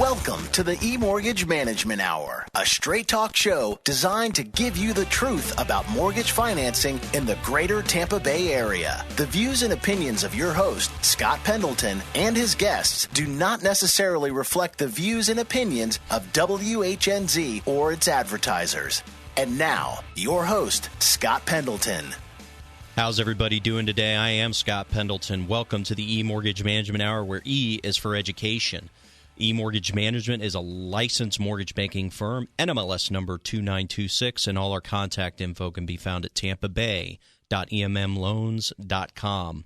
Welcome to the eMortgage Management Hour, a straight talk show designed to give you the truth about mortgage financing in the greater Tampa Bay area. The views and opinions of your host, Scott Pendleton, and his guests do not necessarily reflect the views and opinions of WHNZ or its advertisers. And now, your host, Scott Pendleton. How's everybody doing today? I am Scott Pendleton. Welcome to the eMortgage Management Hour, where E is for education. eMortgage Management is a licensed mortgage banking firm, NMLS number 2926, and all our contact info can be found at tampabay.emmloans.com.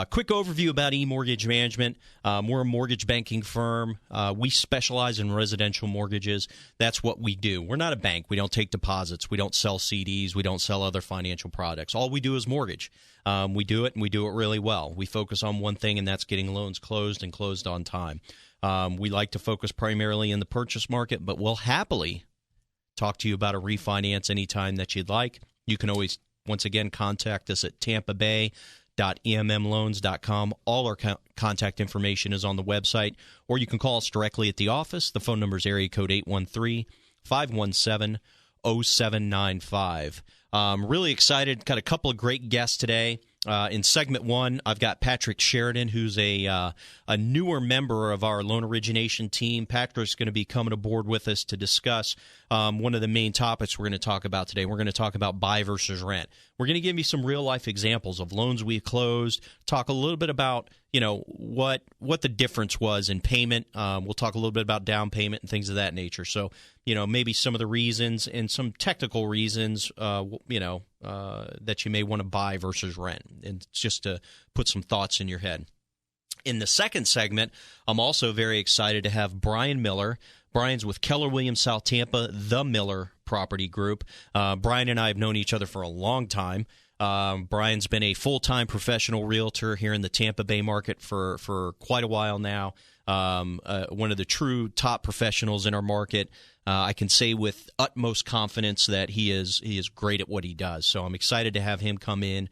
Quick overview about eMortgage Management. We're a mortgage banking firm. We specialize in residential mortgages. That's what we do. We're not a bank. We don't take deposits. We don't sell CDs. We don't sell other financial products. All we do is mortgage. We do it, and we do it really well. We focus on one thing, and that's getting loans closed and closed on time. We like to focus primarily in the purchase market, but we'll happily talk to you about a refinance anytime that you'd like. You can always, once again, contact us at tampabay.emmloans.com. All our contact information is on the website, or you can call us directly at the office. The phone number is area code 813-517-0795. Really excited. Got a couple of great guests today. In segment one, I've got Patrick Sheridan, who's a newer member of our loan origination team. Patrick's going to be coming aboard with us to discuss one of the main topics we're going to talk about today. We're going to talk about buy versus rent. We're going to give you some real-life examples of loans we closed, talk a little bit about what the difference was in payment. We'll talk a little bit about down payment and things of that nature. So, maybe some of the reasons and some technical reasons, that you may want to buy versus rent, and just to put some thoughts in your head. In the second segment, I'm also very excited to have Brian Miller. Brian's with Keller Williams South Tampa, the Miller Property Group. Brian and I have known each other for a long time. Brian's been a full-time professional realtor here in the Tampa Bay market for quite a while now. One of the true top professionals in our market. I can say with utmost confidence that he is great at what he does. So I'm excited to have him come in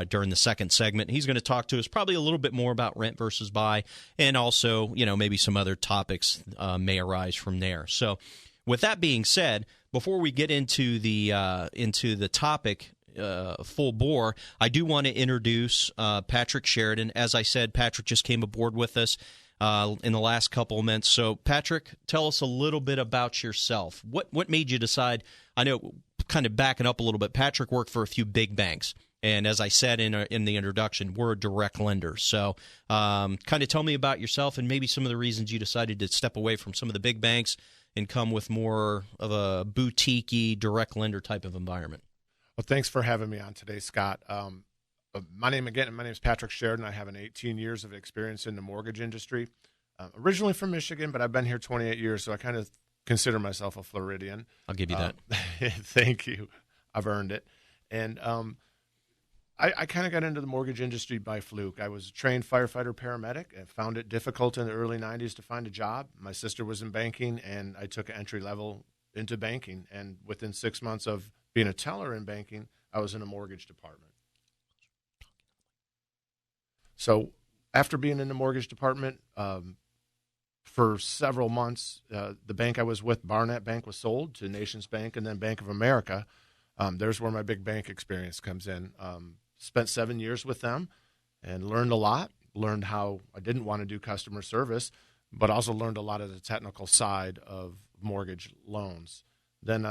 during the second segment. He's going to talk to us probably a little bit more about rent versus buy, and also maybe some other topics may arise from there. So with that being said, before we get into the topic full bore, I do want to introduce Patrick Sheridan. As I said, Patrick just came aboard with us in the last couple of months. So, Patrick, tell us a little bit about yourself. What made you decide? I know, kind of backing up a little bit, Patrick worked for a few big banks. And as I said in the introduction, we're a direct lender. So kind of tell me about yourself and maybe some of the reasons you decided to step away from some of the big banks and come with more of a boutique-y, direct lender type of environment. Well, thanks for having me on today, Scott. My name is Patrick Sheridan. I have 18 years of experience in the mortgage industry. Originally from Michigan, but I've been here 28 years, so I kind of consider myself a Floridian. I'll give you that. Thank you. I've earned it. And I kind of got into the mortgage industry by fluke. I was a trained firefighter paramedic. I found it difficult in the early 90s to find a job. My sister was in banking, and I took an entry level into banking. And within 6 months of being a teller in banking, I was in a mortgage department. So after being in the mortgage department for several months, the bank I was with, Barnett Bank, was sold to Nations Bank and then Bank of America. There's where my big bank experience comes in. Spent 7 years with them and learned a lot. Learned how I didn't want to do customer service, but also learned a lot of the technical side of mortgage loans. Then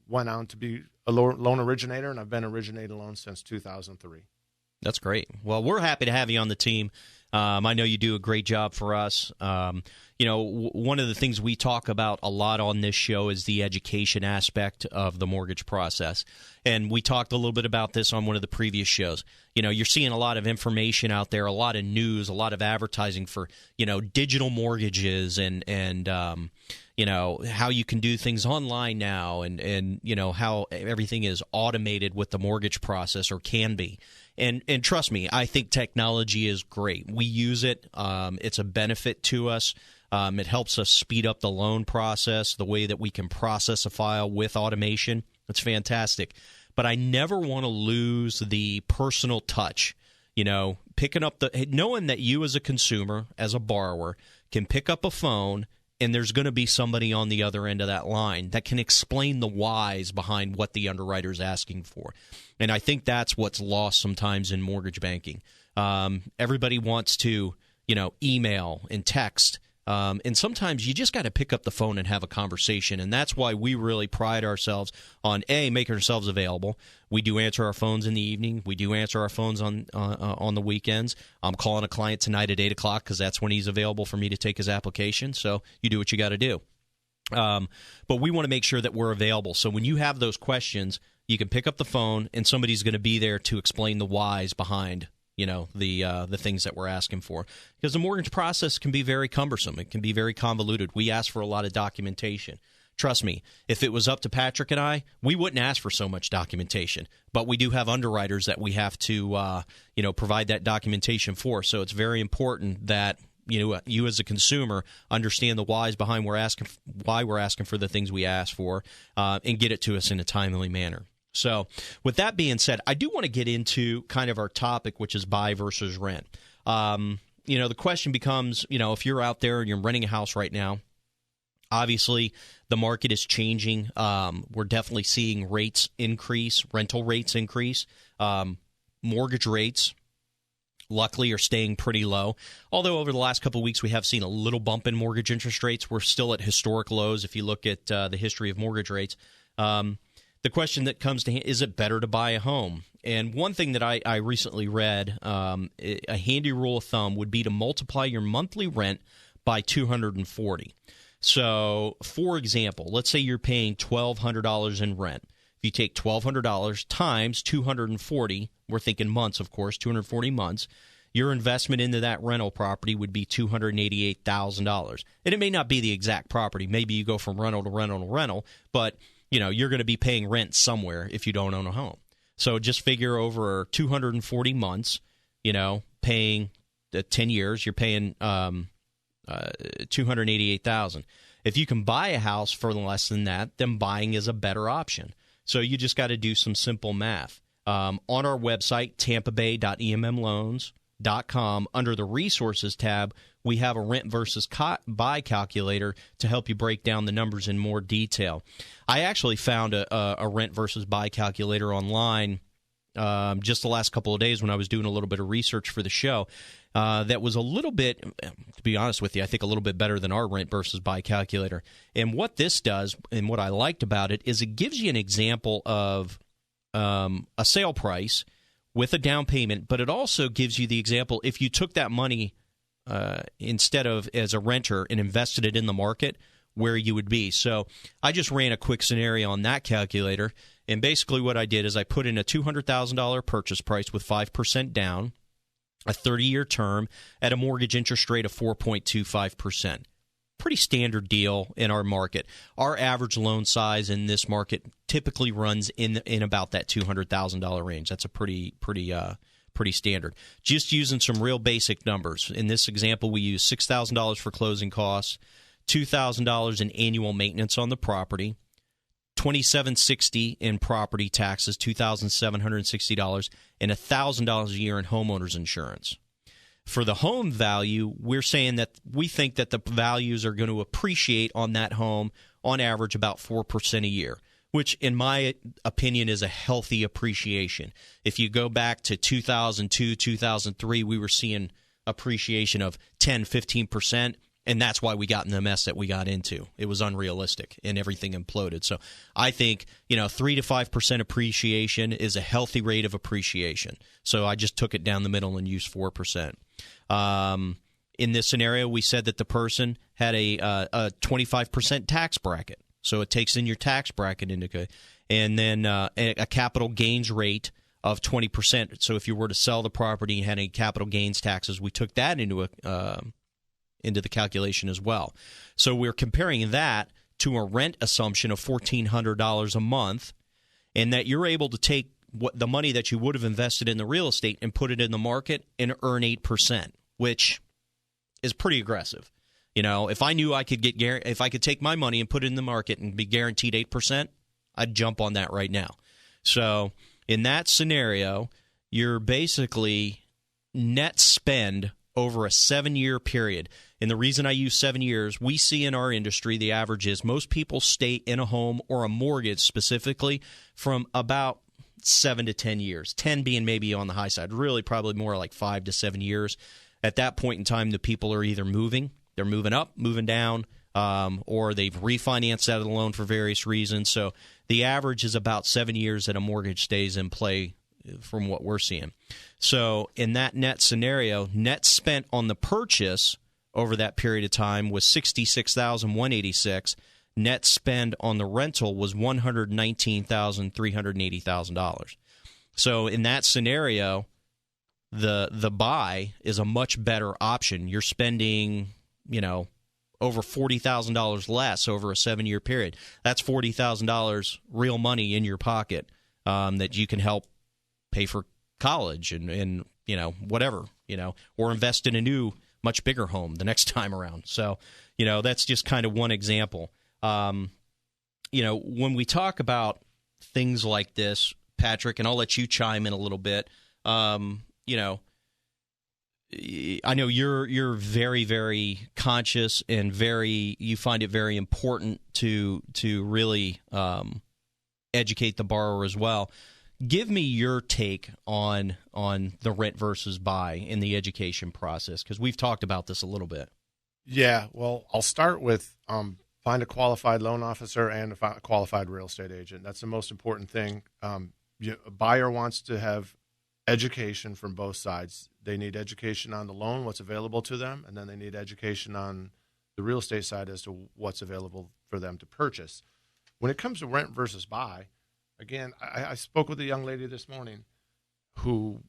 went on to be a loan originator, and I've been originating loans since 2003. That's great. Well, we're happy to have you on the team. I know you do a great job for us. One of the things we talk about a lot on this show is the education aspect of the mortgage process. And we talked a little bit about this on one of the previous shows. You're seeing a lot of information out there, a lot of news, a lot of advertising for, digital mortgages and how you can do things online now and how everything is automated with the mortgage process, or can be. And trust me, I think technology is great. We use it. It's a benefit to us. It helps us speed up the loan process, the way that we can process a file with automation. It's fantastic. But I never want to lose the personal touch, knowing that you as a consumer, as a borrower, can pick up a phone and there's going to be somebody on the other end of that line that can explain the whys behind what the underwriter's asking for. And I think that's what's lost sometimes in mortgage banking. Everybody wants to, email and text. And sometimes you just got to pick up the phone and have a conversation. And that's why we really pride ourselves on, making ourselves available. We do answer our phones in the evening. We do answer our phones on the weekends. I'm calling a client tonight at 8 o'clock because that's when he's available for me to take his application. So you do what you got to do. But we want to make sure that we're available. So when you have those questions, you can pick up the phone and somebody's going to be there to explain the whys behind the things that we're asking for. Because the mortgage process can be very cumbersome. It can be very convoluted. We ask for a lot of documentation. Trust me, if it was up to Patrick and I, we wouldn't ask for so much documentation. But we do have underwriters that we have to, provide that documentation for. So it's very important that you as a consumer understand the whys behind why we're asking for the things we ask for, and get it to us in a timely manner. So with that being said, I do want to get into kind of our topic, which is buy versus rent. The question becomes, if you're out there and you're renting a house right now, obviously the market is changing. We're definitely seeing rates increase, rental rates increase. Mortgage rates, luckily, are staying pretty low. Although over the last couple of weeks, we have seen a little bump in mortgage interest rates. We're still at historic lows if you look at the history of mortgage rates. The question that comes to hand, is it better to buy a home? And one thing that I recently read, a handy rule of thumb would be to multiply your monthly rent by 240. So, for example, let's say you're paying $1,200 in rent. If you take $1,200 times 240, we're thinking months, of course, 240 months, your investment into that rental property would be $288,000. And it may not be the exact property. Maybe you go from rental to rental to rental, but you're going to be paying rent somewhere if you don't own a home. So just figure over 240 months, paying 10 years, you're paying $288,000. If you can buy a house for less than that, then buying is a better option. So you just got to do some simple math. On our website, tampabay.emmloans.com, under the resources tab, we have a rent versus buy calculator to help you break down the numbers in more detail. I actually found a rent versus buy calculator online just the last couple of days when I was doing a little bit of research for the show that was a little bit, to be honest with you, I think a little bit better than our rent versus buy calculator. And what this does, and what I liked about it, is it gives you an example of a sale price with a down payment, but it also gives you the example if you took that money instead of as a renter and invested it in the market, where you would be. So I just ran a quick scenario on that calculator, and basically what I did is I put in a $200,000 purchase price with 5% down, a 30-year term at a mortgage interest rate of 4.25%. Pretty standard deal in our market. Our average loan size in this market typically runs in about that $200,000 range. That's a pretty standard. Just using some real basic numbers. In this example, we use $6,000 for closing costs, $2,000 in annual maintenance on the property, $2,760 in property taxes, $2,760, and $1,000 a year in homeowners insurance. For the home value, we're saying that we think that the values are going to appreciate on that home on average about 4% a year, which in my opinion is a healthy appreciation. If you go back to 2002, 2003, we were seeing appreciation of 10, 15%. And that's why we got in the mess that we got into. It was unrealistic and everything imploded. So I think, 3 to 5% appreciation is a healthy rate of appreciation. So I just took it down the middle and used 4%. In this scenario, we said that the person had a 25% tax bracket. So it takes in your tax bracket into, and then a capital gains rate of 20%. So if you were to sell the property and had any capital gains taxes, we took that into the calculation as well. So we're comparing that to a rent assumption of $1,400 a month, and that you're able to take what the money that you would have invested in the real estate and put it in the market and earn 8%, which is pretty aggressive. If I knew I could if I could take my money and put it in the market and be guaranteed 8%, I'd jump on that right now. So in that scenario, you're basically net spend over a 7-year period. And the reason I use 7 years, we see in our industry the average is most people stay in a home or a mortgage specifically from about 7 to 10 years, 10 being maybe on the high side, really probably more like 5 to 7 years. At that point in time, the people are either moving, they're moving up, moving down, or they've refinanced out of the loan for various reasons. So the average is about 7 years that a mortgage stays in play from what we're seeing. So in that net scenario, net spent on the purchase over that period of time was $66,186. Net spend on the rental was $119,380,000. So in that scenario, the buy is a much better option. You're spending, over $40,000 less over a 7-year period. That's $40,000 real money in your pocket that you can help pay for college and whatever, or invest in a new, much bigger home the next time around. So, that's just kind of one example. When we talk about things like this, Patrick, and I'll let you chime in a little bit, I know you're very, very conscious and you find it very important to really educate the borrower as well. Give me your take on the rent versus buy in the education process, because we've talked about this a little bit. Yeah, well, I'll start with find a qualified loan officer and a qualified real estate agent. That's the most important thing. A buyer wants to have education from both sides. They need education on the loan, what's available to them, and then they need education on the real estate side as to what's available for them to purchase. When it comes to rent versus buy, again, I spoke with a young lady this morning who's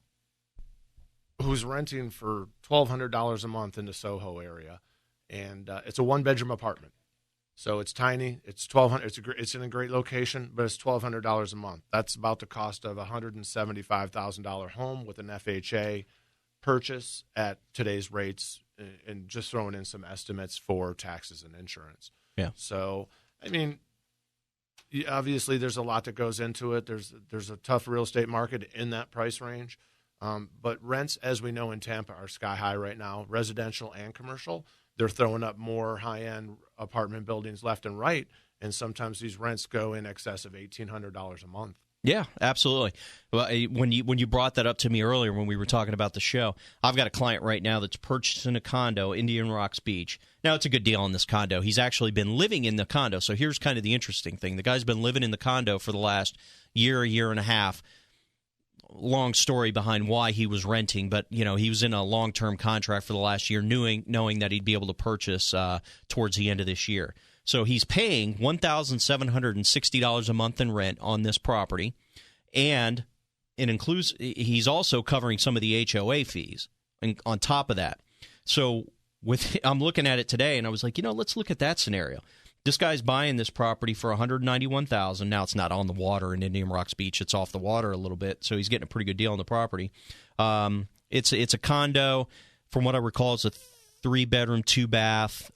renting for $1,200 a month in the Soho area, and it's a one-bedroom apartment. So it's tiny. It's $1,200. It's in a great location, but it's $1,200 a month. That's about the cost of a $175,000 home with an FHA purchase at today's rates, and just throwing in some estimates for taxes and insurance. Yeah. So, I mean, obviously there's a lot that goes into it. There's a tough real estate market in that price range, but rents, as we know in Tampa, are sky high right now, residential and commercial. They're throwing up more high-end apartment buildings left and right, and sometimes these rents go in excess of $1,800 a month. Yeah, absolutely. Well, when you brought that up to me earlier when we were talking about the show, I've got a client right now that's purchasing a condo, Indian Rocks Beach. Now, it's a good deal on this condo. He's actually been living in the condo, so here's kind of the interesting thing. The guy's been living in the condo for the last year and a half. Long story behind why he was renting, but he was in a long-term contract for the last year, knowing that he'd be able to purchase towards the end of this year. So he's paying $1,760 a month in rent on this property, and it includes he's also covering some of the HOA fees on top of that. So I'm looking at it today, and I was like, let's look at that scenario. This guy's buying this property for $191,000. Now it's not on the water in Indian Rocks Beach; it's off the water a little bit, so he's getting a pretty good deal on the property. It's a condo, from what I recall, it's a 3-bedroom, 2-bath,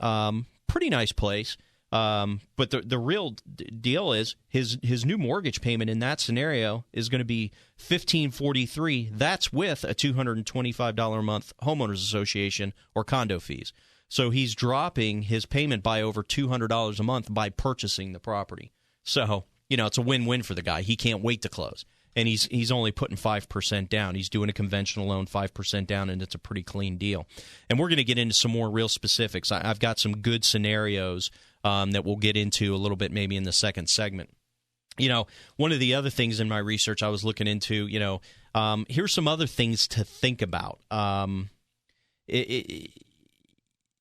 pretty nice place. But the real deal is his new mortgage payment in that scenario is going to be $1,543. That's with a $225 a month homeowners association or condo fees. So he's dropping his payment by over $200 a month by purchasing the property. So, it's a win-win for the guy. He can't wait to close. And he's only putting 5% down. He's doing a conventional loan, 5% down, and it's a pretty clean deal. And we're going to get into some more real specifics. I've got some good scenarios that we'll get into a little bit maybe in the second segment. One of the other things in my research I was looking into, here's some other things to think about.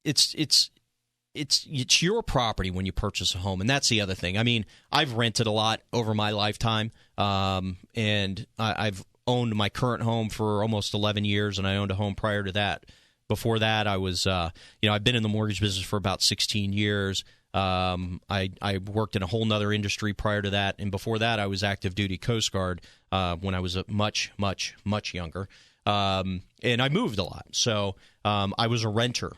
It's your property when you purchase a home, and that's the other thing. I mean, I've rented a lot over my lifetime, and I've owned my current home for almost 11 years, and I owned a home prior to that. Before that, I was, I've been in the mortgage business for about 16 years. I worked in a whole nother industry prior to that, and before that, I was active duty Coast Guard when I was much, much, much younger, and I moved a lot. So I was a renter.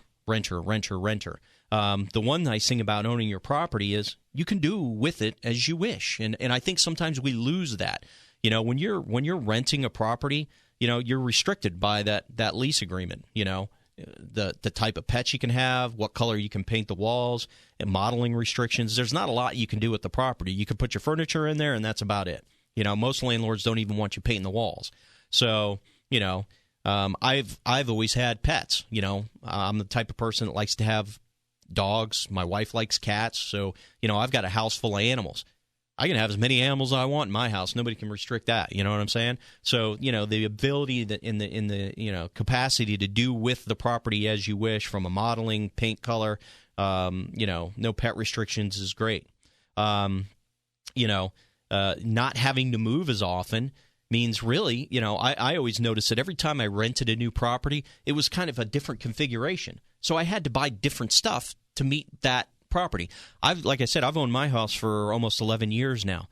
The one nice thing about owning your property is you can do with it as you wish, and I think sometimes we lose that. When you're renting a property, you're restricted by that lease agreement. the type of pets you can have, what color you can paint the walls, and modeling restrictions. There's not a lot you can do with the property. You can put your furniture in there, and that's about it. Most landlords don't even want you painting the walls. So, I've always had pets. I'm the type of person that likes to have dogs. My wife likes cats. So, I've got a house full of animals. I can have as many animals as I want in my house. Nobody can restrict that. You know what I'm saying? So, the ability that in the capacity to do with the property as you wish, from a modeling, paint color, no pet restrictions is great. Not having to move as often means really, I always noticed that every time I rented a new property, it was kind of a different configuration. So I had to buy different stuff to meet that property. Like I said, I've owned my house for almost 11 years now.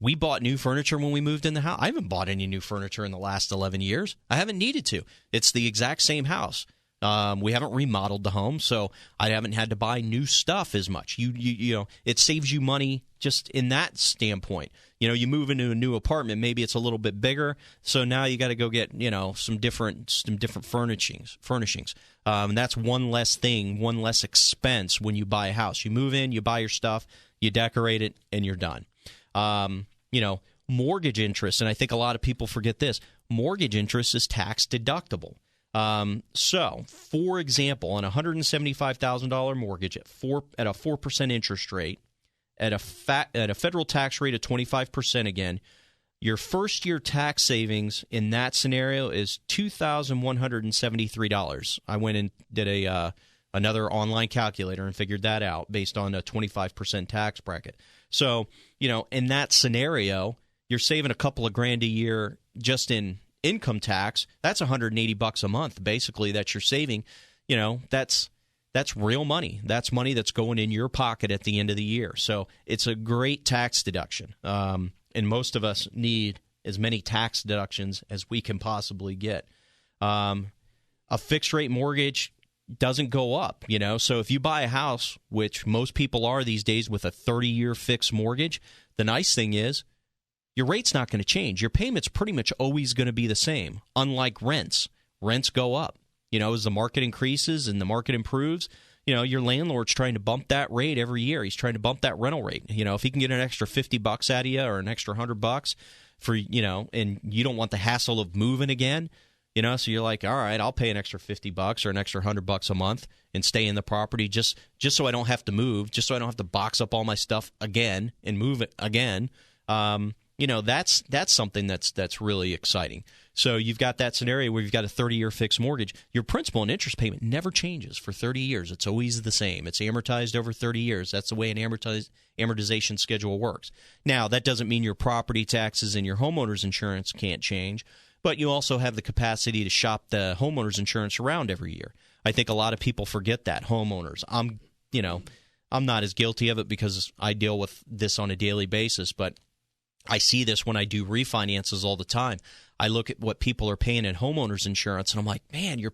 We bought new furniture when we moved in the house. I haven't bought any new furniture in the last 11 years. I haven't needed to. It's the exact same house. We haven't remodeled the home, so I haven't had to buy new stuff as much. It saves you money just in that standpoint. You move into a new apartment, maybe it's a little bit bigger, so now you got to go get some different furnishings. And that's one less thing, one less expense when you buy a house. You move in, you buy your stuff, you decorate it, and you're done. Mortgage interest, and I think a lot of people forget this. Mortgage interest is tax deductible. So, for example, on a $175,000 mortgage at a 4% interest rate, at a federal tax rate of 25% again, your first year tax savings in that scenario is $2,173. I went and did another online calculator and figured that out based on a 25% tax bracket. So, in that scenario, you're saving a couple of grand a year just in income tax. That's $180 a month, basically, that you're saving. That's real money. That's money that's going in your pocket at the end of the year. So it's a great tax deduction. And most of us need as many tax deductions as we can possibly get. A fixed rate mortgage doesn't go up, So if you buy a house, which most people are these days with a 30-year fixed mortgage, the nice thing is your rate's not going to change. Your payment's pretty much always going to be the same, unlike rents. Rents go up. As the market increases and the market improves, your landlord's trying to bump that rate every year. He's trying to bump that rental rate. If he can get an extra $50 out of you or an extra $100 for, and you don't want the hassle of moving again, so you're like, all right, I'll pay an extra $50 or an extra $100 a month and stay in the property just so I don't have to move, just so I don't have to box up all my stuff again and move it again. That's something that's really exciting. So you've got that scenario where you've got a 30-year fixed mortgage. Your principal and interest payment never changes for 30 years. It's always the same. It's amortized over 30 years. That's the way an amortization schedule works. Now, that doesn't mean your property taxes and your homeowner's insurance can't change, but you also have the capacity to shop the homeowner's insurance around every year. I think a lot of people forget that, homeowners. I'm not as guilty of it because I deal with this on a daily basis, but I see this when I do refinances all the time. I look at what people are paying in homeowners insurance, and I'm like, man, you're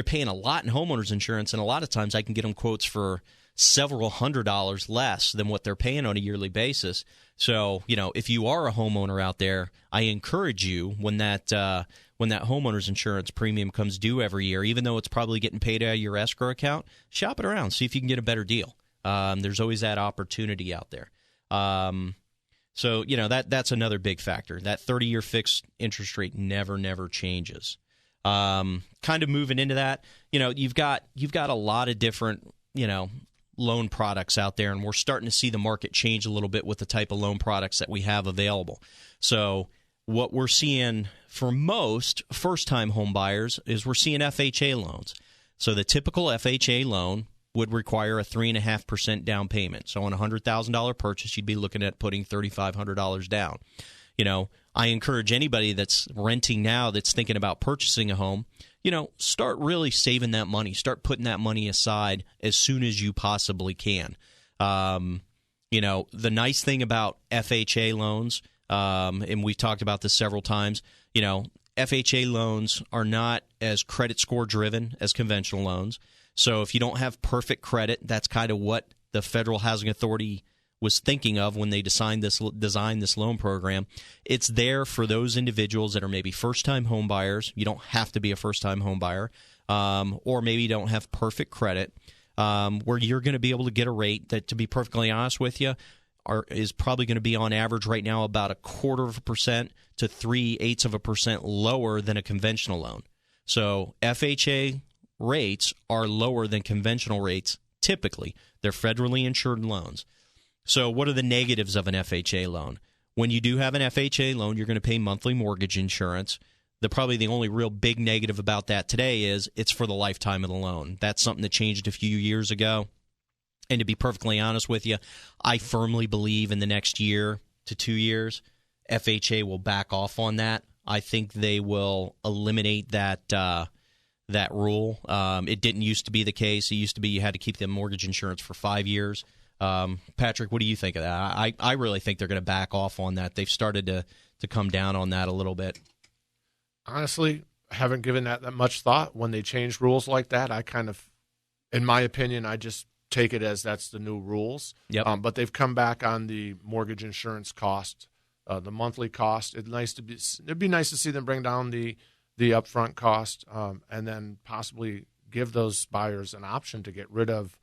paying a lot in homeowners insurance, and a lot of times I can get them quotes for several $100s less than what they're paying on a yearly basis. So, if you are a homeowner out there, I encourage you when that homeowners insurance premium comes due every year, even though it's probably getting paid out of your escrow account, shop it around, see if you can get a better deal. There's always that opportunity out there. So, that's another big factor. That 30-year fixed interest rate never changes. Kind of moving into that, you've got a lot of different, loan products out there, and we're starting to see the market change a little bit with the type of loan products that we have available. So what we're seeing for most first-time home buyers is we're seeing FHA loans. So the typical FHA loan would require a 3.5% down payment. So on a $100,000 purchase, you'd be looking at putting $3,500 down. I encourage anybody that's renting now that's thinking about purchasing a home, start really saving that money. Start putting that money aside as soon as you possibly can. The nice thing about FHA loans, and we've talked about this several times, FHA loans are not as credit score driven as conventional loans. So if you don't have perfect credit, that's kind of what the Federal Housing Authority was thinking of when they designed this loan program. It's there for those individuals that are maybe first-time home buyers. You don't have to be a first-time home buyer. or maybe don't have perfect credit, where you're going to be able to get a rate that, to be perfectly honest with you, is probably going to be on average right now about 0.25% to 0.375% lower than a conventional loan. So FHA rates are lower than conventional rates typically. They're federally insured loans. So what are the negatives of an FHA loan? When you do have an FHA loan, you're going to pay monthly mortgage insurance. Probably the only real big negative about that today is it's for the lifetime of the loan. That's something that changed a few years ago. And to be perfectly honest with you, I firmly believe in the next year to 2 years, FHA will back off on that. I think they will eliminate that rule. It didn't used to be the case. It used to be you had to keep the mortgage insurance for 5 years. Patrick, what do you think of that? I really think they're going to back off on that. They've started to come down on that a little bit. Honestly, I haven't given that much thought. When they change rules like that, I kind of, in my opinion, I just take it as that's the new rules. Yep. But they've come back on the mortgage insurance cost, the monthly cost. It'd be nice to see them bring down the upfront cost, and then possibly give those buyers an option to get rid of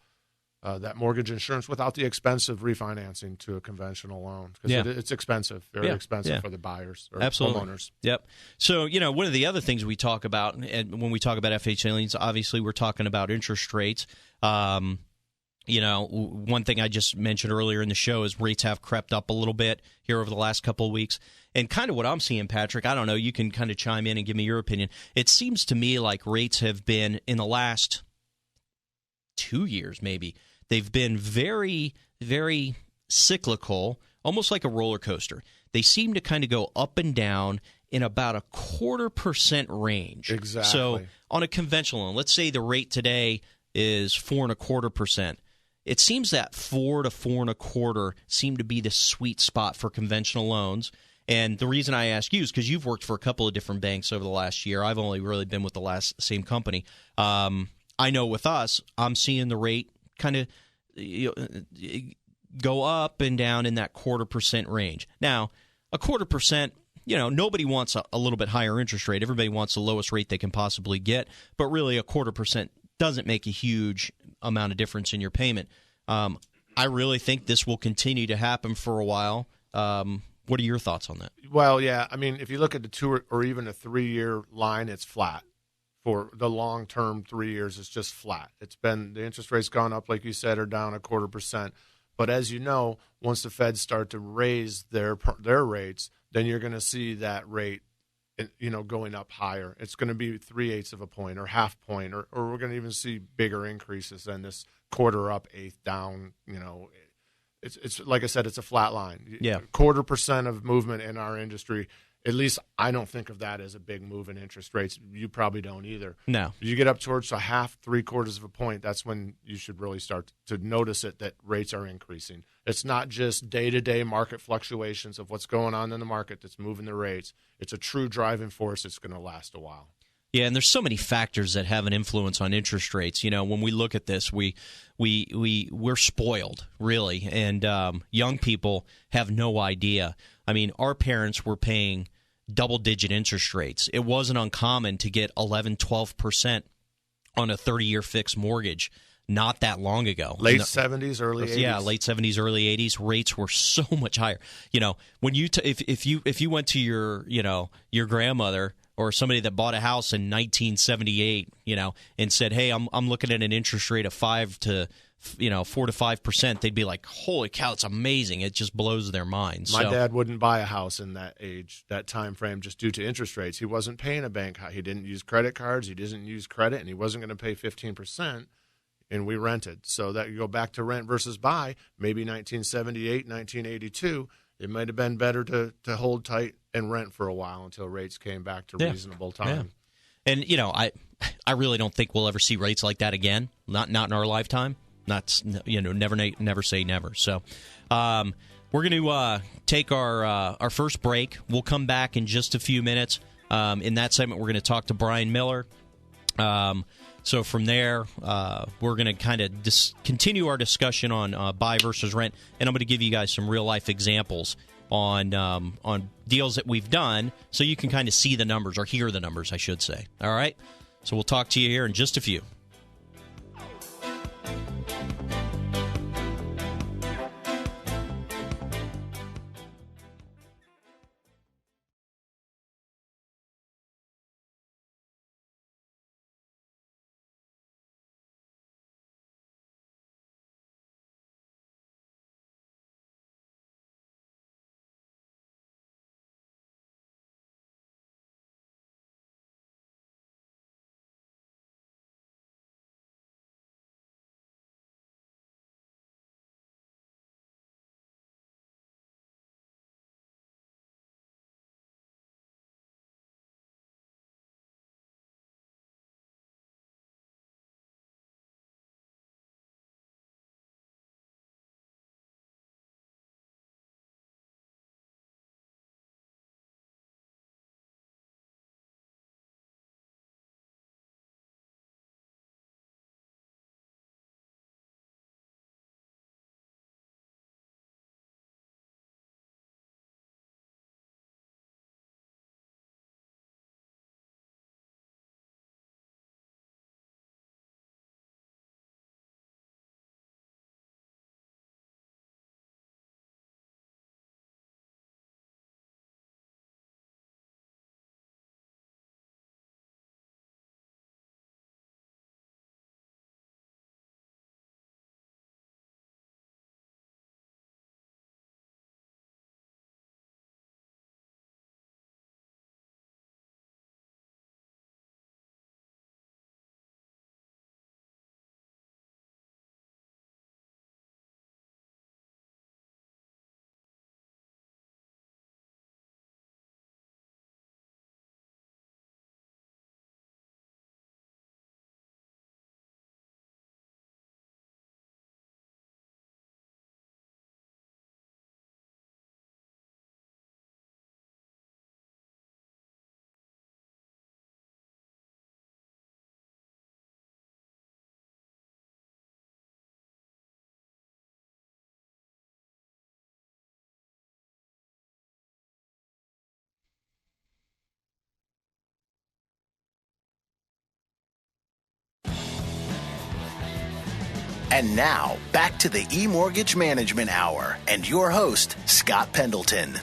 that mortgage insurance without the expense of refinancing to a conventional loan, because it's expensive, very expensive for the buyers or homeowners. Yep. So, one of the other things we talk about, and when we talk about FHA loans, obviously we're talking about interest rates. One thing I just mentioned earlier in the show is rates have crept up a little bit here over the last couple of weeks. And kind of what I'm seeing, Patrick, I don't know, you can kind of chime in and give me your opinion. It seems to me like rates have been, in the last 2 years maybe, they've been very, very cyclical, almost like a roller coaster. They seem to kind of go up and down in about 0.25% range. Exactly. So on a conventional loan, let's say the rate today is 4.25%. It seems that 4 to 4.25 seem to be the sweet spot for conventional loans. And the reason I ask you is because you've worked for a couple of different banks over the last year. I've only really been with the same company. I know with us, I'm seeing the rate kind of go up and down in that 0.25% range. Now, 0.25%, nobody wants a little bit higher interest rate. Everybody wants the lowest rate they can possibly get. But really, 0.25% doesn't make a huge amount of difference in your payment. I really think this will continue to happen for a while. What are your thoughts on that? Well, yeah. I mean, if you look at the 2 or even a 3-year line, it's flat. For the long-term 3 years, it's just flat. The interest rate's gone up, like you said, or down 0.25%. But as you know, once the Feds start to raise their rates, then you're going to see that rate, going up higher. It's going to be 0.3 of a point or half point, or we're going to even see bigger increases than this 1/4 up, 1/8 down. It's like I said, it's a flat line. Yeah, 0.25% of movement in our industry. At least I don't think of that as a big move in interest rates. You probably don't either. No. You get up towards a half, 0.75 of a point, that's when you should really start to notice that rates are increasing. It's not just day-to-day market fluctuations of what's going on in the market that's moving the rates. It's a true driving force that's going to last a while. Yeah, and there's so many factors that have an influence on interest rates. When we look at this, we're spoiled, really, and young people have no idea. I mean, our parents were paying double-digit interest rates. It wasn't uncommon to get 11, 12% on a 30-year fixed mortgage not that long ago. Late 70s, early 80s. Yeah, late 70s, early 80s. Rates were so much higher. When if you went to your grandmother or somebody that bought a house in 1978, and said, "Hey, I'm looking at an interest rate of 4 to 5%," they'd be like, "Holy cow, it's amazing!" It just blows their minds. My dad wouldn't buy a house in that time frame, just due to interest rates. He wasn't paying a bank. He didn't use credit cards. He didn't use credit, and he wasn't going to pay 15%. And we rented. So that you go back to rent versus buy. Maybe 1978, 1982. It might have been better to hold tight and rent for a while until rates came back to reasonable time. Yeah. And I really don't think we'll ever see rates like that again. Not in our lifetime. Never say never. So we're going to take our first break. We'll come back in just a few minutes. In that segment, we're going to talk to Brian Miller. So from there, we're going to kind of continue our discussion on buy versus rent, and I'm going to give you guys some real-life examples on deals that we've done so you can kind of see the numbers, or hear the numbers, I should say. All right? So we'll talk to you here in just a few. And now, back to the eMortgage Management Hour and your host, Scott Pendleton.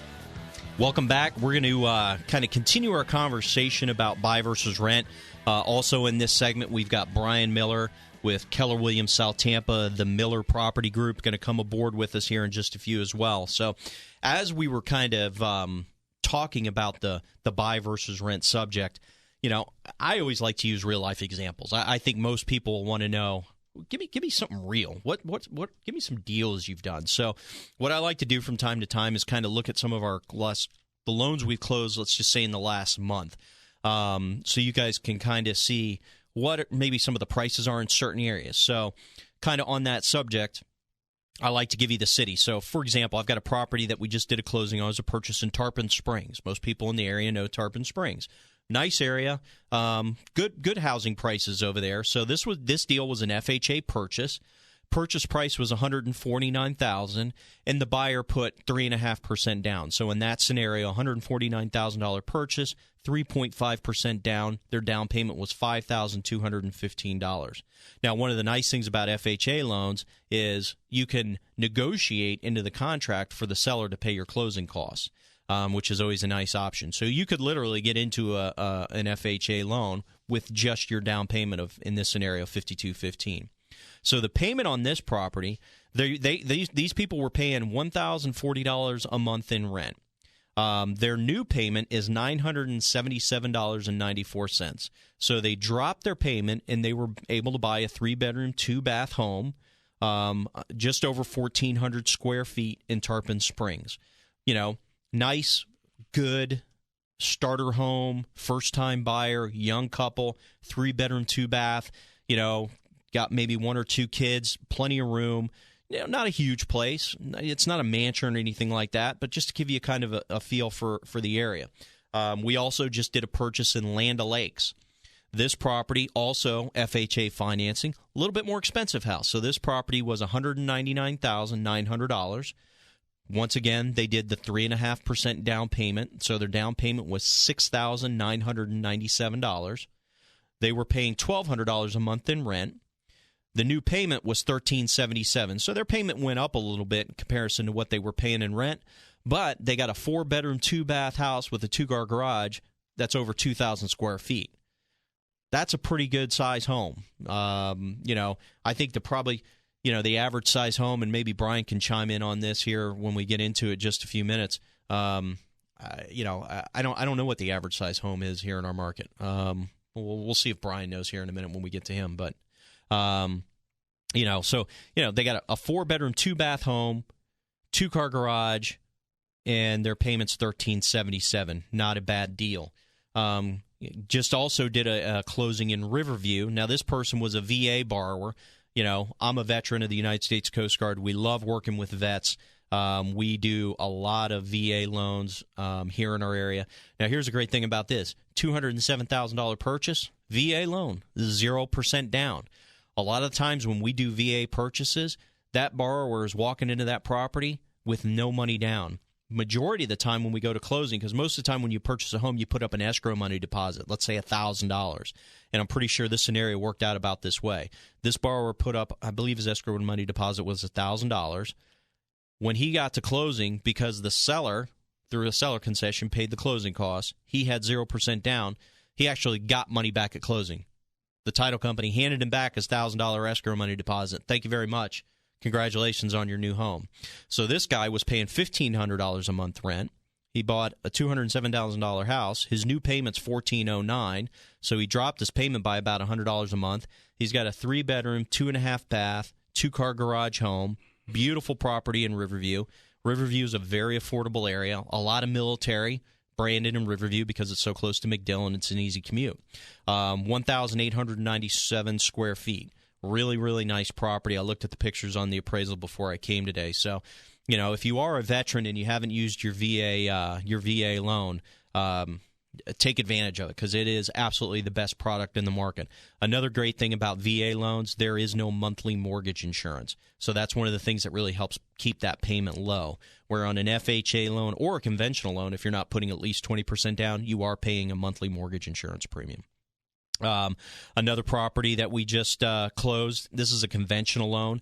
Welcome back. We're going to kind of continue our conversation about buy versus rent. Also in this segment, we've got Brian Miller with Keller Williams South Tampa, the Miller Property Group, going to come aboard with us here in just a few as well. So as we were kind of talking about the buy versus rent subject, you know, I always like to use real-life examples. I think most people want to know, Give me something real. What? Give me some deals you've done. So, what I like to do from time to time is kind of look at some of the loans we've closed. Let's just say in the last month, so you guys can kind of see what maybe some of the prices are in certain areas. So, kind of on that subject, I like to give you the city. So, for example, I've got a property that we just did a closing on as a purchase in Tarpon Springs. Most people in the area know Tarpon Springs. Nice area, good housing prices over there. So this deal was an FHA purchase. Purchase price was $149,000, and the buyer put 3.5% down. So in that scenario, $149,000 purchase, 3.5% down. Their down payment was $5,215. Now, one of the nice things about FHA loans is you can negotiate into the contract for the seller to pay your closing costs. Which is always a nice option. So you could literally get into an FHA loan with just your down payment of, in this scenario, $5,215. So the payment on this property, these people were paying $1,040 a month in rent. Their new payment is $977.94. So they dropped their payment, and they were able to buy a 3-bedroom, 2-bath home, just over 1,400 square feet in Tarpon Springs. You know, nice, good starter home, first-time buyer, young couple, 3-bedroom, 2-bath, you know, got maybe 1 or 2 kids, plenty of room. You know, not a huge place. It's not a mansion or anything like that, but just to give you kind of a feel for the area. We also just did a purchase in Land O'Lakes. This property, also FHA financing, a little bit more expensive house. So this property was $199,900. Once again, they did the 3.5% down payment, so their down payment was $6,997. They were paying $1,200 a month in rent. The new payment was $1,377. So their payment went up a little bit in comparison to what they were paying in rent. But they got a 4-bedroom, 2-bath house with a 2-car garage that's over 2,000 square feet. That's a pretty good size home. I think the average size home, and maybe Brian can chime in on this here when we get into it just a few minutes. I don't know what the average size home is here in our market. We'll see if Brian knows here in a minute when we get to him. But they got a 4-bedroom, 2-bath home, 2-car garage, and their payment's $1,377. Not a bad deal. Just also did a closing in Riverview. Now, this person was a VA borrower. I'm a veteran of the United States Coast Guard. We love working with vets. We do a lot of VA loans here in our area. Now, here's a great thing about this. $207,000 purchase, VA loan, 0% down. A lot of times when we do VA purchases, that borrower is walking into that property with no money down. Majority of the time when we go to closing, because most of the time when you purchase a home, you put up an escrow money deposit, let's say $1,000. And I'm pretty sure this scenario worked out about this way. This borrower put up, I believe his escrow money deposit was $1,000. When he got to closing, because the seller, through a seller concession, paid the closing costs, he had 0% down, he actually got money back at closing. The title company handed him back his $1,000 escrow money deposit. Thank you very much. Congratulations on your new home. So this guy was paying $1,500 a month rent. He bought a $207,000 house. His new payment's $1,409, so he dropped his payment by about $100 a month. He's got a 3-bedroom, 2.5-bath, 2-car garage home, beautiful property in Riverview. Riverview is a very affordable area. A lot of military branded in Riverview because it's so close to McDill and it's an easy commute. 1,897 square feet. Really, really nice property. I looked at the pictures on the appraisal before I came today. So, if you are a veteran and you haven't used your VA loan, take advantage of it because it is absolutely the best product in the market. Another great thing about VA loans, there is no monthly mortgage insurance. So that's one of the things that really helps keep that payment low. Where on an FHA loan or a conventional loan, if you're not putting at least 20% down, you are paying a monthly mortgage insurance premium. Another property that we just closed, this is a conventional loan,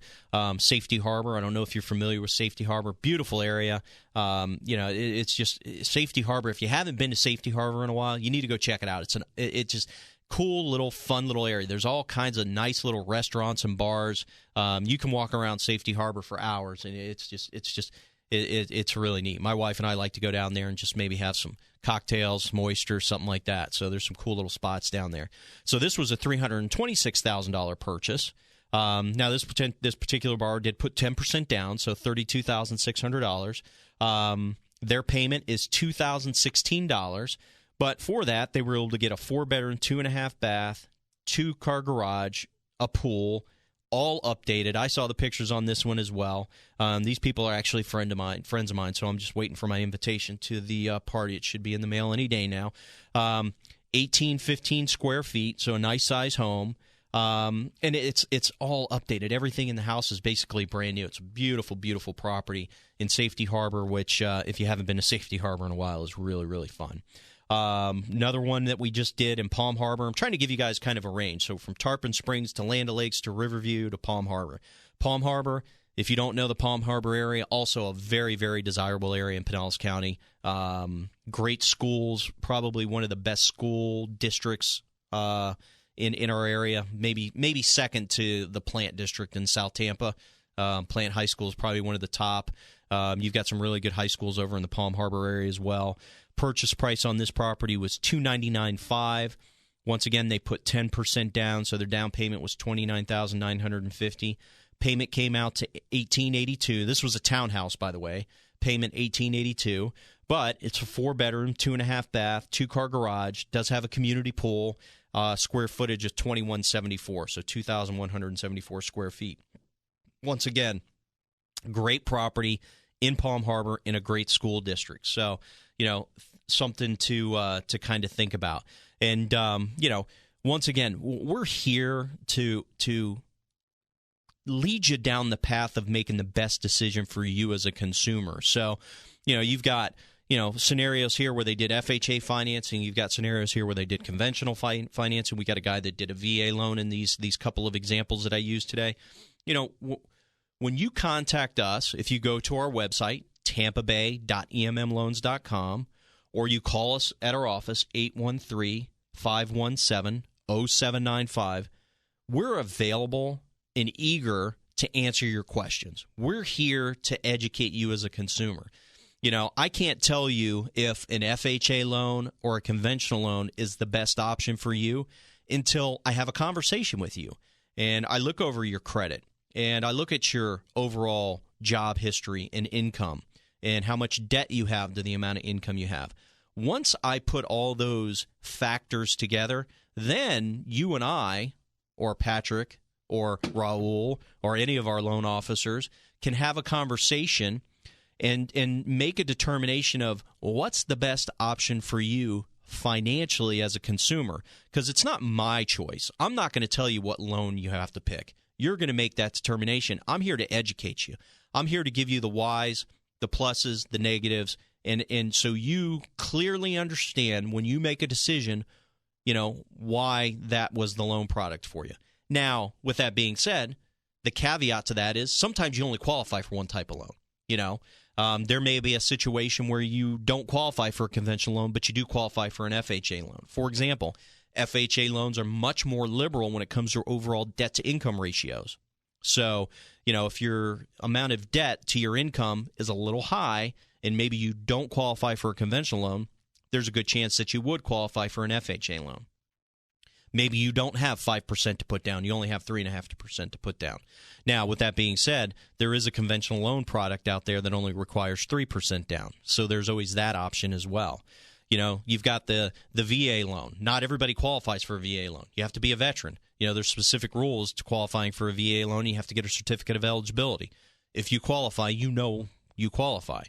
Safety Harbor. I don't know if you're familiar with Safety Harbor. Beautiful area. It's just Safety Harbor. If you haven't been to Safety Harbor in a while, you need to go check it out. It's just cool little fun little area. There's all kinds of nice little restaurants and bars. You can walk around Safety Harbor for hours, and it's really neat. My wife and I like to go down there and just maybe have some cocktails, some oysters, something like that. So there's some cool little spots down there. So this was a $326,000 purchase. Now this particular borrower did put 10% down, so $32,600. Their payment is $2,016. But for that, they were able to get a 4-bedroom, 2.5-bath, 2-car garage, a pool, all updated. I saw the pictures on this one as well. These people are actually friends of mine, so I'm just waiting for my invitation to the party. It should be in the mail any day now. 15 square feet, so a nice size home. And it's all updated. Everything in the house is basically brand new. It's a beautiful, beautiful property in Safety Harbor, which if you haven't been to Safety Harbor in a while, is really, really fun. Another one that we just did in Palm Harbor. I'm trying to give you guys kind of a range. So from Tarpon Springs to Land O'Lakes to Riverview to Palm Harbor. Palm Harbor, if you don't know the Palm Harbor area, also a very, very desirable area in Pinellas County. Great schools, probably one of the best school districts in our area, maybe second to the Plant District in South Tampa. Plant High School is probably one of the top. You've got some really good high schools over in the Palm Harbor area as well. Purchase price on this property was $299,500. Once again, they put 10% down, so their down payment was $29,950. Payment came out to $1,882. This was a townhouse, by the way. Payment $1,882, but it's a 4-bedroom, 2.5-bath, 2-car garage. Does have a community pool. Square footage of 2,174, so 2,174 square feet. Once again, great property in Palm Harbor in a great school district. So, something to kind of think about. And, once again, we're here to lead you down the path of making the best decision for you as a consumer. So, you've got scenarios here where they did FHA financing. You've got scenarios here where they did conventional financing. We got a guy that did a VA loan in these couple of examples that I used today. When you contact us, if you go to our website, tampabay.emmloans.com, or you call us at our office, 813-517-0795, we're available and eager to answer your questions. We're here to educate you as a consumer. I can't tell you if an FHA loan or a conventional loan is the best option for you until I have a conversation with you and I look over your credit and I look at your overall job history and income and how much debt you have to the amount of income you have. Once I put all those factors together, then you and I, or Patrick, or Raul, or any of our loan officers can have a conversation and make a determination of what's the best option for you financially as a consumer. Because it's not my choice. I'm not going to tell you what loan you have to pick. You're going to make that determination. I'm here to educate you. I'm here to give you the whys, the pluses, the negatives, and so you clearly understand when you make a decision, why that was the loan product for you. Now, with that being said, the caveat to that is sometimes you only qualify for one type of loan. There may be a situation where you don't qualify for a conventional loan, but you do qualify for an FHA loan. For example, FHA loans are much more liberal when it comes to overall debt-to-income ratios. So, if your amount of debt to your income is a little high and maybe you don't qualify for a conventional loan, there's a good chance that you would qualify for an FHA loan. Maybe you don't have 5% to put down. You only have 3.5% to put down. Now, with that being said, there is a conventional loan product out there that only requires 3% down. So there's always that option as well. You've got the VA loan. Not everybody qualifies for a VA loan. You have to be a veteran. There's specific rules to qualifying for a VA loan. You have to get a certificate of eligibility. If you qualify, you qualify.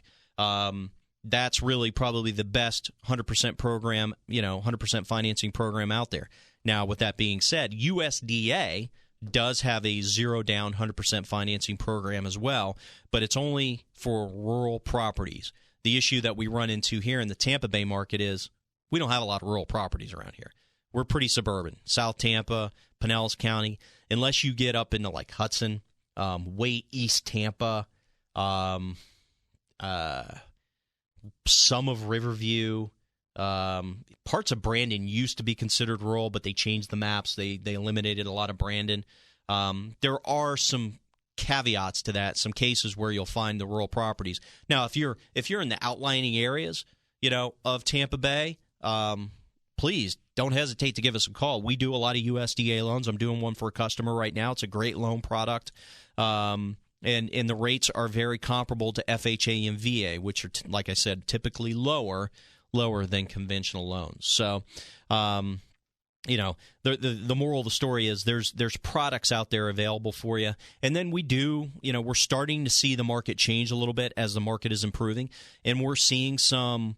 That's really probably the best 100% program, 100% financing program out there. Now, with that being said, USDA does have a zero-down 100% financing program as well, but it's only for rural properties. The issue that we run into here in the Tampa Bay market is we don't have a lot of rural properties around here. We're pretty suburban. South Tampa, Pinellas County, unless you get up into like Hudson, way east Tampa, some of Riverview. Parts of Brandon used to be considered rural, but they changed the maps. They eliminated a lot of Brandon. There are some caveats to that, some cases where you'll find the rural properties. Now, if you're in the outlying areas, of Tampa Bay, please don't hesitate to give us a call. We do a lot of USDA loans. I'm doing one for a customer right now. It's a great loan product. And the rates are very comparable to FHA and VA, which are, like I said, typically lower than conventional loans. So, the moral of the story is there's products out there available for you. And then we're starting to see the market change a little bit as the market is improving. And we're seeing some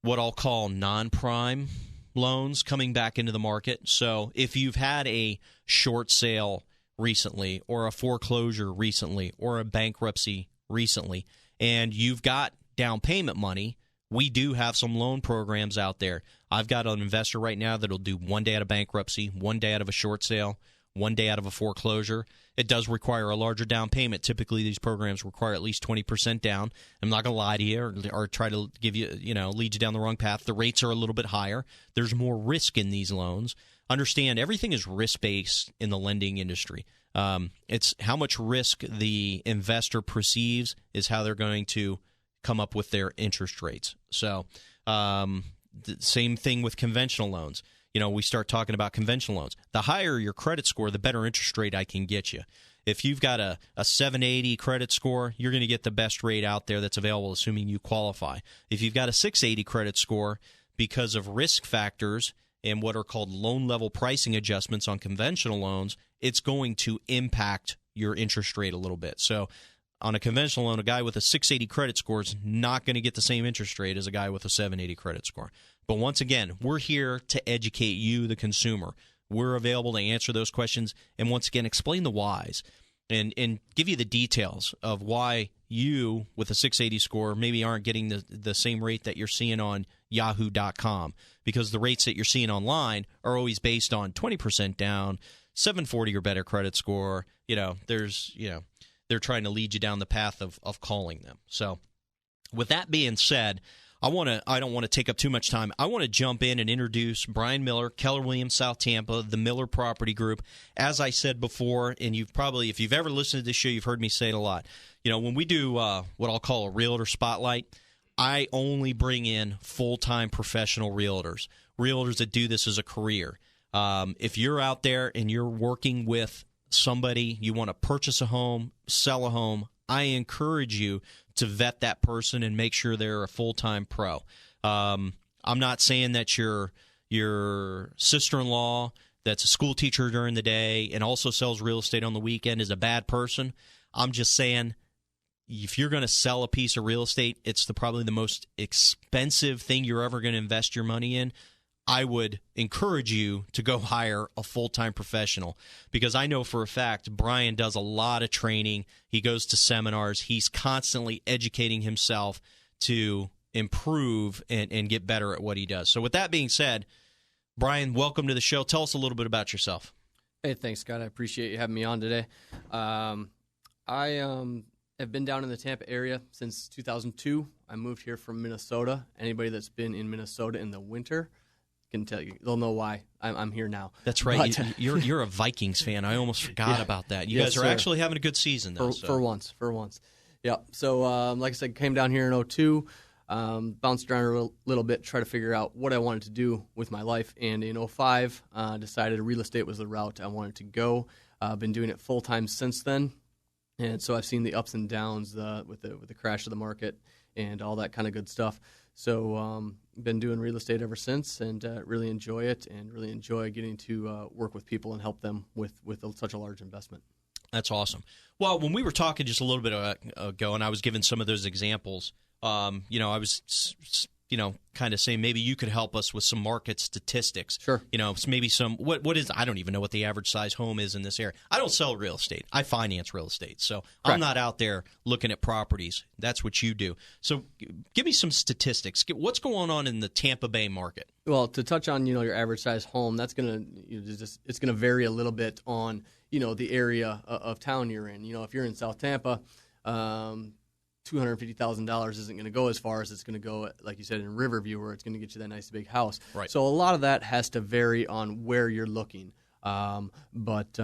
what I'll call non-prime loans coming back into the market. So if you've had a short sale recently or a foreclosure recently or a bankruptcy recently and you've got down payment money, we do have some loan programs out there. I've got an investor right now that'll do 1 day out of bankruptcy, 1 day out of a short sale, 1 day out of a foreclosure. It does require a larger down payment. Typically, these programs require at least 20% down. I'm not going to lie to you or try to give you, lead you down the wrong path. The rates are a little bit higher. There's more risk in these loans. Understand, everything is risk-based in the lending industry. It's how much risk the investor perceives is how they're going to come up with their interest rates. So the same thing with conventional loans. We start talking about conventional loans. The higher your credit score, the better interest rate I can get you. If you've got a 780 credit score, you're going to get the best rate out there that's available, assuming you qualify. If you've got a 680 credit score, because of risk factors and what are called loan level pricing adjustments on conventional loans, it's going to impact your interest rate a little bit. So on a conventional loan, a guy with a 680 credit score is not going to get the same interest rate as a guy with a 780 credit score. But once again, we're here to educate you, the consumer. We're available to answer those questions and, once again, explain the whys. and give you the details of why you, with a 680 score, maybe aren't getting the same rate that you're seeing on Yahoo.com, because the rates that you're seeing online are always based on 20% down, 740 or better credit score. They're trying to lead you down the path of calling them. So with that being said, I don't want to take up too much time. I want to jump in and introduce Brian Miller, Keller Williams South Tampa, the Miller Property Group. As I said before, and if you've ever listened to this show, you've heard me say it a lot. When we do what I'll call a realtor spotlight, I only bring in full-time professional realtors that do this as a career. If you're out there and you're working with somebody, you want to purchase a home, sell a home, I encourage you to vet that person and make sure they're a full-time pro. I'm not saying that your sister-in-law that's a school teacher during the day and also sells real estate on the weekend is a bad person. I'm just saying, if you're going to sell a piece of real estate, it's probably the most expensive thing you're ever going to invest your money in. I would encourage you to go hire a full-time professional, because I know for a fact Brian does a lot of training. He goes to seminars. He's constantly educating himself to improve and get better at what he does. So with that being said, Brian, welcome to the show. Tell us a little bit about yourself. Hey, thanks, Scott. I appreciate you having me on today. I have been down in the Tampa area since 2002. I moved here from Minnesota. Anybody that's been in Minnesota in the winter can tell you, they'll know why I'm here now. That's right. But, you're a Vikings fan. I almost forgot about that. You guys are actually having a good season, though. For once. Yeah. So, like I said, came down here in 2002, bounced around a little bit, try to figure out what I wanted to do with my life. And in 2005, decided real estate was the route I wanted to go. Been doing it full time since then. And so I've seen the ups and downs with the crash of the market and all that kind of good stuff. So been doing real estate ever since, and really enjoy it, and really enjoy getting to work with people and help them with such a large investment. That's awesome. Well, when we were talking just a little bit ago, and I was giving some of those examples, I was kind of saying maybe you could help us with some market statistics. Sure. Maybe some what is, I don't even know what the average size home is in this area. I don't sell real estate. I finance real estate. So Correct. I'm not out there looking at properties. That's what you do. So give me some statistics. What's going on in the Tampa Bay market? Well, to touch on, your average size home, that's going to it's going to vary a little bit on, the area of town you're in. If you're in South Tampa, $250,000 isn't going to go as far as it's going to go, like you said, in Riverview, where it's going to get you that nice big house. Right. So a lot of that has to vary on where you're looking. But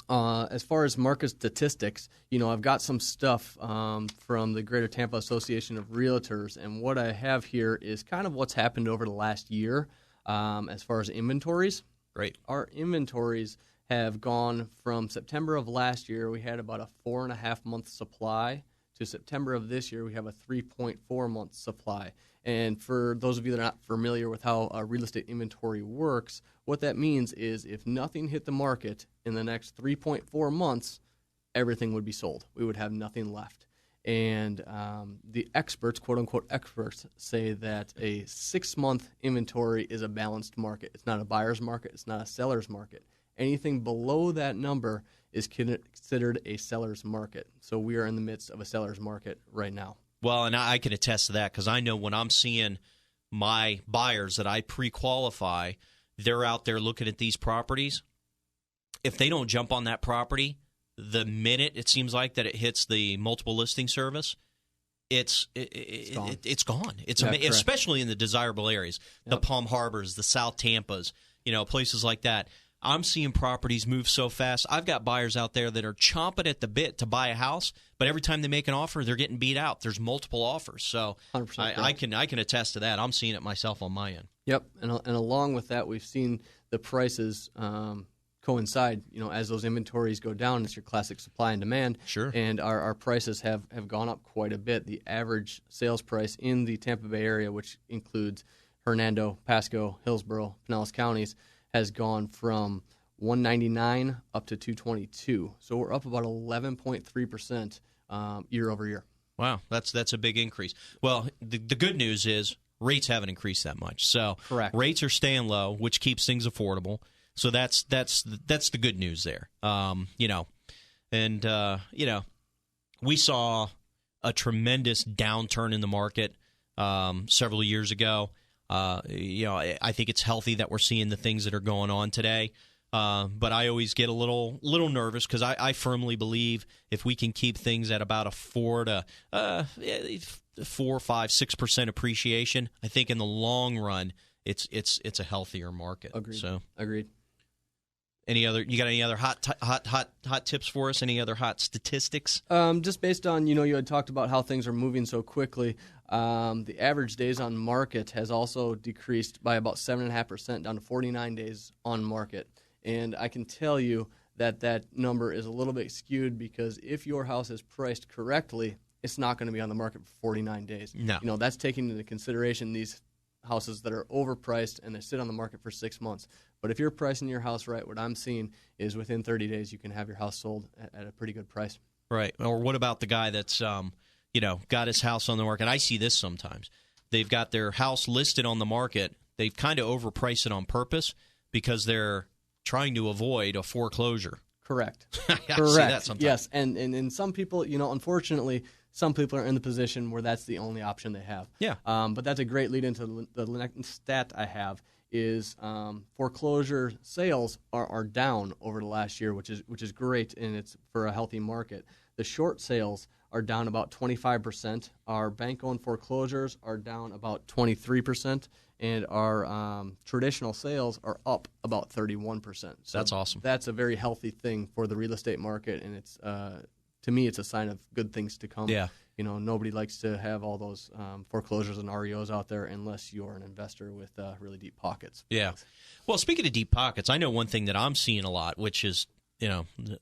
as far as market statistics, I've got some stuff from the Greater Tampa Association of Realtors, and what I have here is kind of what's happened over the last year as far as inventories. Right. Our inventories have gone from September of last year, we had about a 4.5-month supply, to September of this year, we have a 3.4-month supply. And for those of you that are not familiar with how real estate inventory works, what that means is if nothing hit the market in the next 3.4 months, everything would be sold. We would have nothing left. And the experts, quote-unquote experts, say that a 6-month inventory is a balanced market. It's not a buyer's market. It's not a seller's market. Anything below that number is considered a seller's market. So we are in the midst of a seller's market right now. Well, and I can attest to that, because I know when I'm seeing my buyers that I pre-qualify, they're out there looking at these properties. If they don't jump on that property, the minute it seems like that it hits the multiple listing service, it's gone. It's especially in the desirable areas, the Palm Harbors, the South Tampas, places like that. I'm seeing properties move so fast. I've got buyers out there that are chomping at the bit to buy a house, but every time they make an offer, they're getting beat out. There's multiple offers, so I can attest to that. I'm seeing it myself on my end. Yep, and along with that, we've seen the prices coincide. As those inventories go down, it's your classic supply and demand. Sure. And our prices have gone up quite a bit. The average sales price in the Tampa Bay area, which includes Hernando, Pasco, Hillsborough, Pinellas counties, has gone from $199 up to $222. So we're up about 11.3% year over year. Wow, that's a big increase. Well, the good news is rates haven't increased that much. So Correct. Rates are staying low, which keeps things affordable. So that's the good news there. And, we saw a tremendous downturn in the market several years ago. I think it's healthy that we're seeing the things that are going on today. But I always get a little nervous because I firmly believe if we can keep things at about a 4, 5, 6% appreciation, I think in the long run it's a healthier market. Agreed. So agreed. You got any other hot tips for us? Any other hot statistics? Just based on, you had talked about how things are moving so quickly. The average days on market has also decreased by about 7.5% down to 49 days on market. And I can tell you that number is a little bit skewed because if your house is priced correctly, it's not going to be on the market for 49 days. No. That's taking into consideration these houses that are overpriced and they sit on the market for 6 months. But if you're pricing your house right, what I'm seeing is within 30 days you can have your house sold at a pretty good price. Right. Or what about the guy that's got his house on the market? I see this sometimes. They've got their house listed on the market. They've kind of overpriced it on purpose because they're trying to avoid a foreclosure. Correct. I see that sometimes. Yes, and some people, unfortunately, some people are in the position where that's the only option they have. Yeah. But that's a great lead into the next stat I have is foreclosure sales are down over the last year, which is great, and it's for a healthy market. The short sales are down about 25%. Our bank-owned foreclosures are down about 23%. And our traditional sales are up about 31%. So that's awesome. That's a very healthy thing for the real estate market, and it's to me, it's a sign of good things to come. Yeah. Nobody likes to have all those foreclosures and REOs out there unless you're an investor with really deep pockets. Yeah. Well, speaking of deep pockets, I know one thing that I'm seeing a lot, which is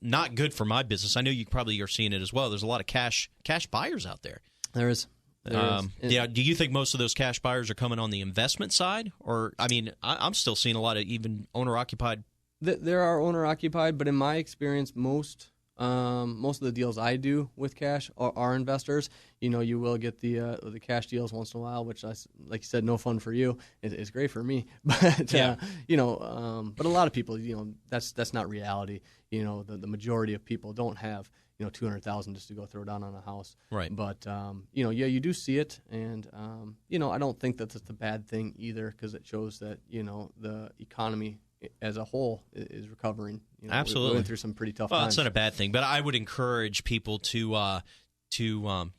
not good for my business. I know you probably are seeing it as well. There's a lot of cash buyers out there. There is. Yeah. Do you think most of those cash buyers are coming on the investment side, or I'm still seeing a lot of even owner-occupied? There are owner-occupied, but in my experience, most of the deals I do with cash are investors. You will get the cash deals once in a while, which, like you said, no fun for you. It's great for me, but yeah. But a lot of people, that's not reality. The majority of people don't have $200,000 just to go throw down on a house. Right. But you do see it, and I don't think that's a bad thing either because it shows that the economy as a whole is recovering. Absolutely. We're going through some pretty tough times. Well, it's not a bad thing, but I would encourage people to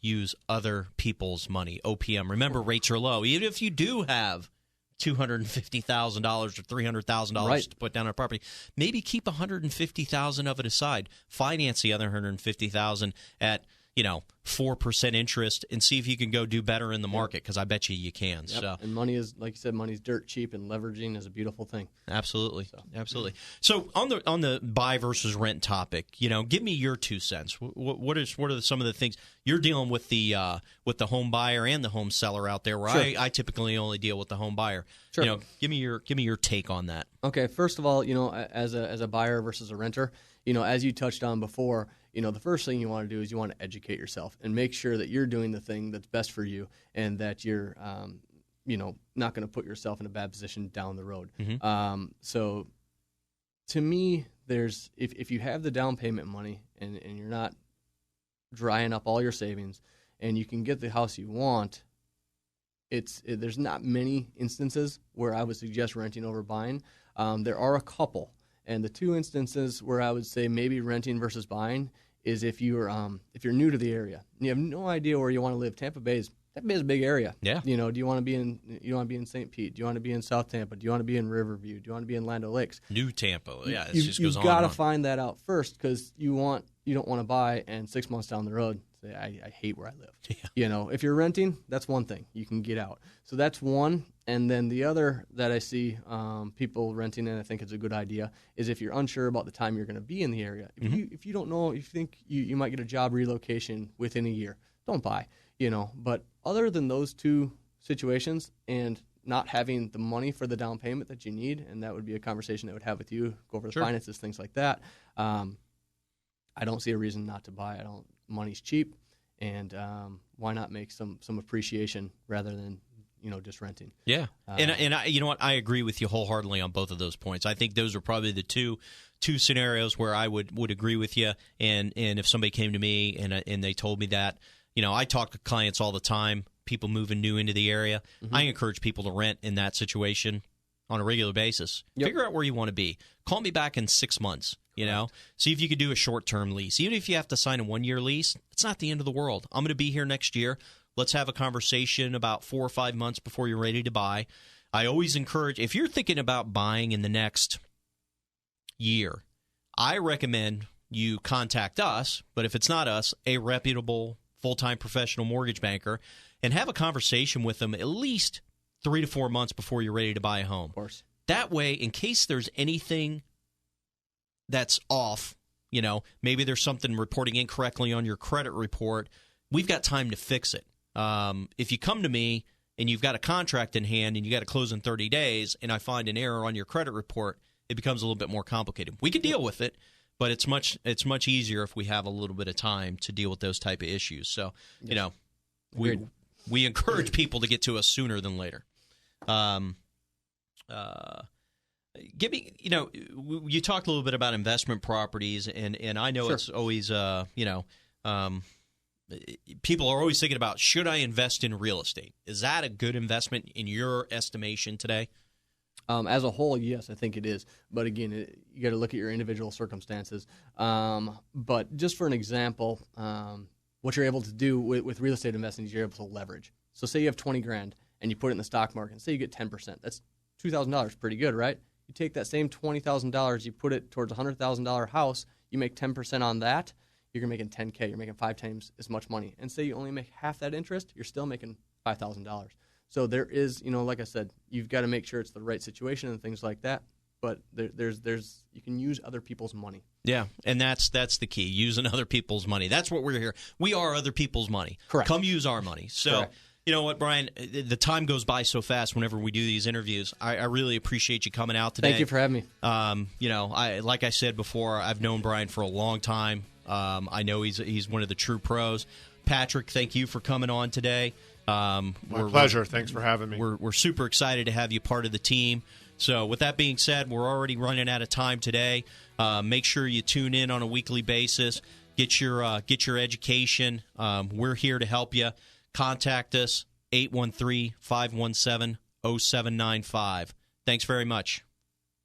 use other people's money. OPM. Remember, rates are low. Even if you do have $250,000 or $300,000 to put down on a property, maybe keep $150,000 of it aside. Finance the other $150,000 at 4% interest and see if you can go do better in the market, because I bet you can. Yep. So, and money is, like you said, money's dirt cheap, and leveraging is a beautiful thing. Absolutely. So on the buy versus rent topic, give me your 2 cents. What are some of the things you're dealing with the home buyer and the home seller out there? Where Sure. I typically only deal with the home buyer. Sure. Give me your take on that. Okay. First of all, as a buyer versus a renter, as you touched on before, the first thing you want to do is you want to educate yourself and make sure that you're doing the thing that's best for you and that you're, not going to put yourself in a bad position down the road. Mm-hmm. So to me, if you have the down payment money and you're not drying up all your savings and you can get the house you want, there's not many instances where I would suggest renting over buying. There are a couple. And the two instances where I would say maybe renting versus buying is if you're new to the area and you have no idea where you want to live. Tampa Bay is a big area. Yeah. Do you want to be in St. Pete? Do you want to be in South Tampa? Do you want to be in Riverview? Do you want to be in Land O'Lakes? New Tampa. Yeah. You've got to find that out first, because you don't want to buy and 6 months down the road say, I hate where I live. Yeah. If you're renting, that's one thing. You can get out. So that's one. And then the other that I see people renting, and I think it's a good idea, is if you're unsure about the time you're going to be in the area. If you don't know, if you think you might get a job relocation within a year, don't buy. But other than those two situations and not having the money for the down payment that you need, and that would be a conversation I would have with you, go over the finances, things like that, I don't see a reason not to buy. Money's cheap, and why not make some appreciation rather than just renting. Yeah, and I, you know what, I agree with you wholeheartedly on both of those points. I think those are probably the two scenarios where I would agree with you. And if somebody came to me and they told me that, I talk to clients all the time, people moving new into the area. Mm-hmm. I encourage people to rent in that situation on a regular basis. Yep. Figure out where you want to be. Call me back in 6 months. See if you could do a short-term lease. Even if you have to sign a 1-year lease, it's not the end of the world. I'm going to be here next year. Let's have a conversation about 4 or 5 months before you're ready to buy. I always encourage, if you're thinking about buying in the next year, I recommend you contact us, but if it's not us, a reputable full-time professional mortgage banker, and have a conversation with them at least 3 to 4 months before you're ready to buy a home. Of course. That way, in case there's anything that's off, maybe there's something reporting incorrectly on your credit report, we've got time to fix it. If you come to me and you've got a contract in hand and you got to close in 30 days and I find an error on your credit report, it becomes a little bit more complicated. We can deal with it, but it's much easier if we have a little bit of time to deal with those type of issues. So, yes. We encourage people to get to us sooner than later. You talked a little bit about investment properties, and I know Sure. It's always, people are always thinking about, should I invest in real estate? Is that a good investment in your estimation today? As a whole, yes, I think it is. But again, you got to look at your individual circumstances. But just for an example, what you're able to do with real estate investing is you're able to leverage. So say you have $20,000 and you put it in the stock market, and say you get 10%. That's $2,000, pretty good, right? You take that same $20,000, you put it towards a $100,000 house, you make 10% on that, you're making $10K. You're making 5 times as much money. And say you only make half that interest, you're still making $5,000. So there is, like I said, you've got to make sure it's the right situation and things like that. But there's you can use other people's money. Yeah, and that's the key, using other people's money. That's what we're here. We are other people's money. Correct. Come use our money. So. Correct. You know what, Brian? The time goes by so fast whenever we do these interviews. I really appreciate you coming out today. Thank you for having me. Like I said before, I've known Brian for a long time. I know he's one of the true pros. Patrick, thank you for coming on today. My pleasure. Thanks for having me. We're super excited to have you part of the team. So with that being said, we're already running out of time today. Make sure you tune in on a weekly basis. Get your education. We're here to help you. Contact us, 813-517-0795. Thanks very much.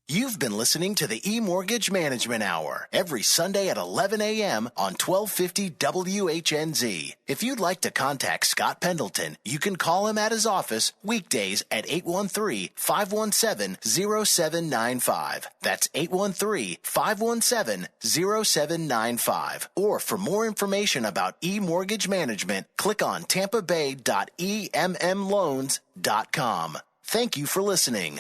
You've been listening to the eMortgage Management Hour every Sunday at 11 a.m. on 1250 WHNZ. If you'd like to contact Scott Pendleton, you can call him at his office weekdays at 813-517-0795. That's 813-517-0795. Or for more information about eMortgage Management, click on tampabay.emmloans.com. Thank you for listening.